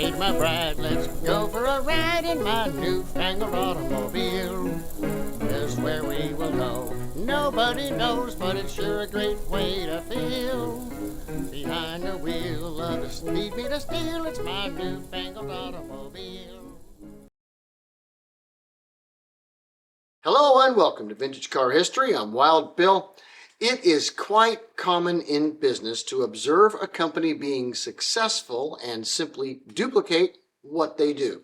meet my bride. Let's go for a ride in my newfangled automobile. Just where we will go, nobody knows, but it's sure a great way to feel. Behind the wheel of the speed meter steel, it's my newfangled automobile. Hello and welcome to Vintage Car History. I'm Wild Bill. It is quite common in business to observe a company being successful and simply duplicate what they do.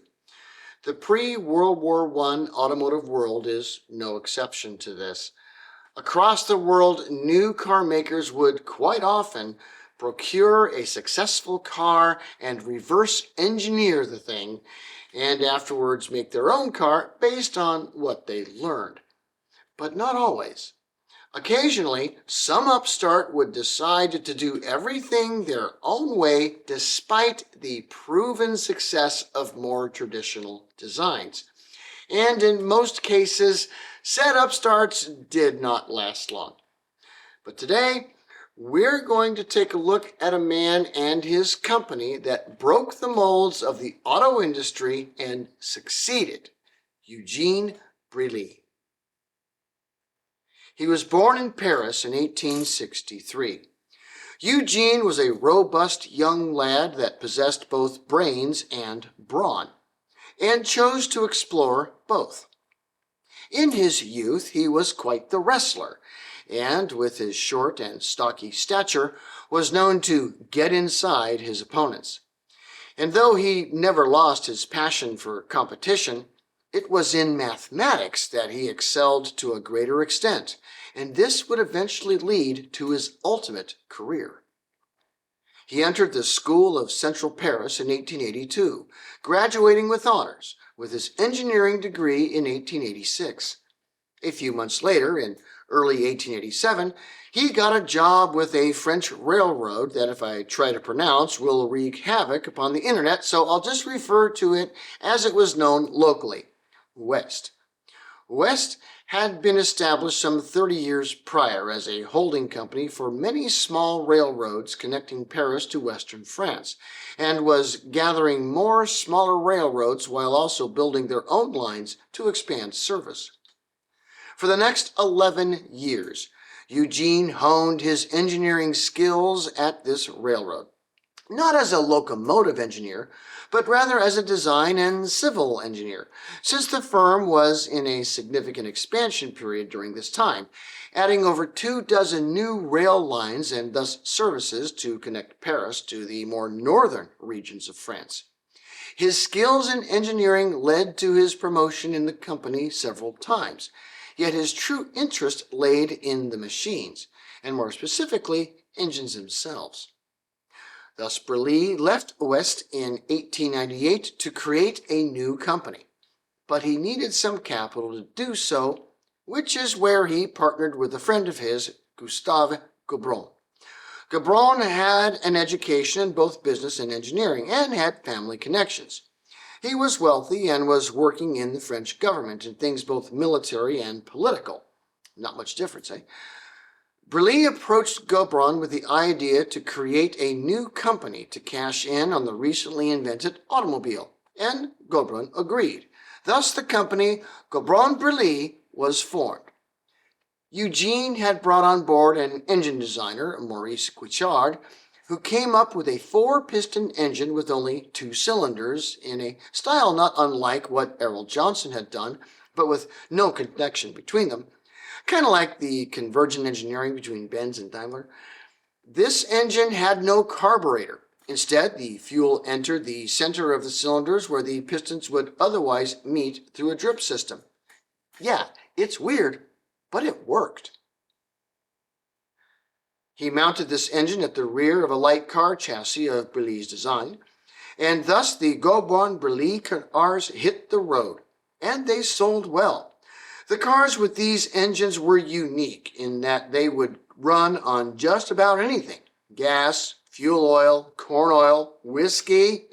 The pre-World War I automotive world is no exception to this. Across the world, new car makers would quite often procure a successful car and reverse engineer the thing, and afterwards make their own car based on what they learned. But not always. Occasionally, some upstart would decide to do everything their own way despite the proven success of more traditional designs. And in most cases, said upstarts did not last long. But today, we're going to take a look at a man and his company that broke the molds of the auto industry and succeeded, Eugene Brillie. He was born in Paris in 1863. Eugene was a robust young lad that possessed both brains and brawn, and chose to explore both. In his youth, he was quite the wrestler, and with his short and stocky stature, was known to get inside his opponents. And though he never lost his passion for competition, it was in mathematics that he excelled to a greater extent, and this would eventually lead to his ultimate career. He entered the School of Central Paris in 1882, graduating with honors with his engineering degree in 1886. A few months later, in early 1887, he got a job with a French railroad that, if I try to pronounce, will wreak havoc upon the internet, so I'll just refer to it as it was known locally. West. West had been established some 30 years prior as a holding company for many small railroads connecting Paris to western France, and was gathering more smaller railroads while also building their own lines to expand service. For the next 11 years, Eugene honed his engineering skills at this railroad, not as a locomotive engineer, but rather as a design and civil engineer, since the firm was in a significant expansion period during this time, adding over 24 new rail lines and thus services to connect Paris to the more northern regions of France. His skills in engineering led to his promotion in the company several times, yet his true interest laid in the machines, and more specifically, engines themselves. Thus, Brillie left West in 1898 to create a new company, but he needed some capital to do so, which is where he partnered with a friend of his, Gustave Gobron. Gobron had an education in both business and engineering and had family connections. He was wealthy and was working in the French government in things both military and political. Not much difference, eh? Brillie approached Gobron with the idea to create a new company to cash in on the recently invented automobile, and Gobron agreed. Thus the company Gobron-Brillie was formed. Eugene had brought on board an engine designer, Maurice Guichard, who came up with a 4-piston engine with only 2 cylinders in a style not unlike what Errol Johnson had done, but with no connection between them. Kind of like the convergent engineering between Benz and Daimler. This engine had no carburetor. Instead, the fuel entered the center of the cylinders where the pistons would otherwise meet through a drip system. Yeah, it's weird, but it worked. He mounted this engine at the rear of a light car chassis of Brillie's design, and thus the Gobron-Brillie cars hit the road, and they sold well. The cars with these engines were unique in that they would run on just about anything: gas, fuel oil, corn oil, whiskey,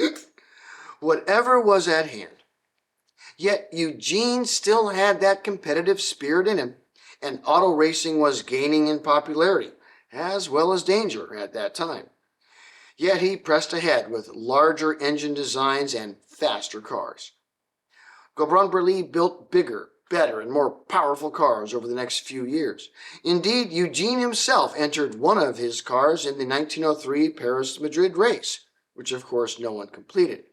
whatever was at hand. Yet Eugene still had that competitive spirit in him, and auto racing was gaining in popularity, as well as danger at that time. Yet he pressed ahead with larger engine designs and faster cars. Brillie built bigger, better, and more powerful cars over the next few years. Indeed, Eugene himself entered one of his cars in the 1903 Paris-Madrid race, which of course no one completed.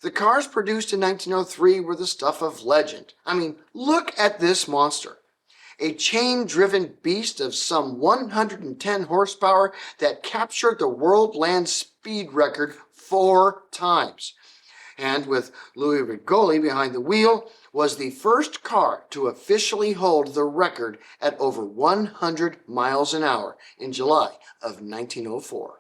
The cars produced in 1903 were the stuff of legend. I mean, look at this monster. A chain-driven beast of some 110 horsepower that captured the world land speed record 4 times. And with Louis Rigoli behind the wheel, was the first car to officially hold the record at over 100 miles an hour in July of 1904.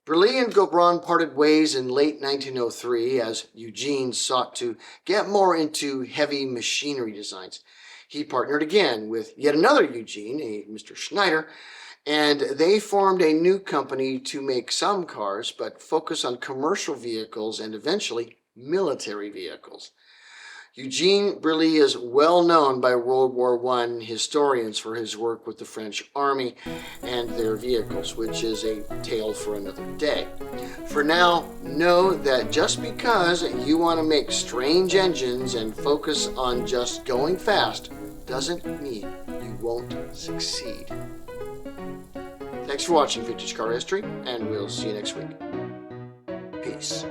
Brillie and Gobron parted ways in late 1903 as Eugene sought to get more into heavy machinery designs. He partnered again with yet another Eugene, a Mr. Schneider, and they formed a new company to make some cars, but focus on commercial vehicles and eventually military vehicles. Eugene Brillie is well known by World War I historians for his work with the French Army and their vehicles, which is a tale for another day. For now, know that just because you want to make strange engines and focus on just going fast doesn't mean you won't succeed. Thanks for watching Vintage Car History, and we'll see you next week. Peace.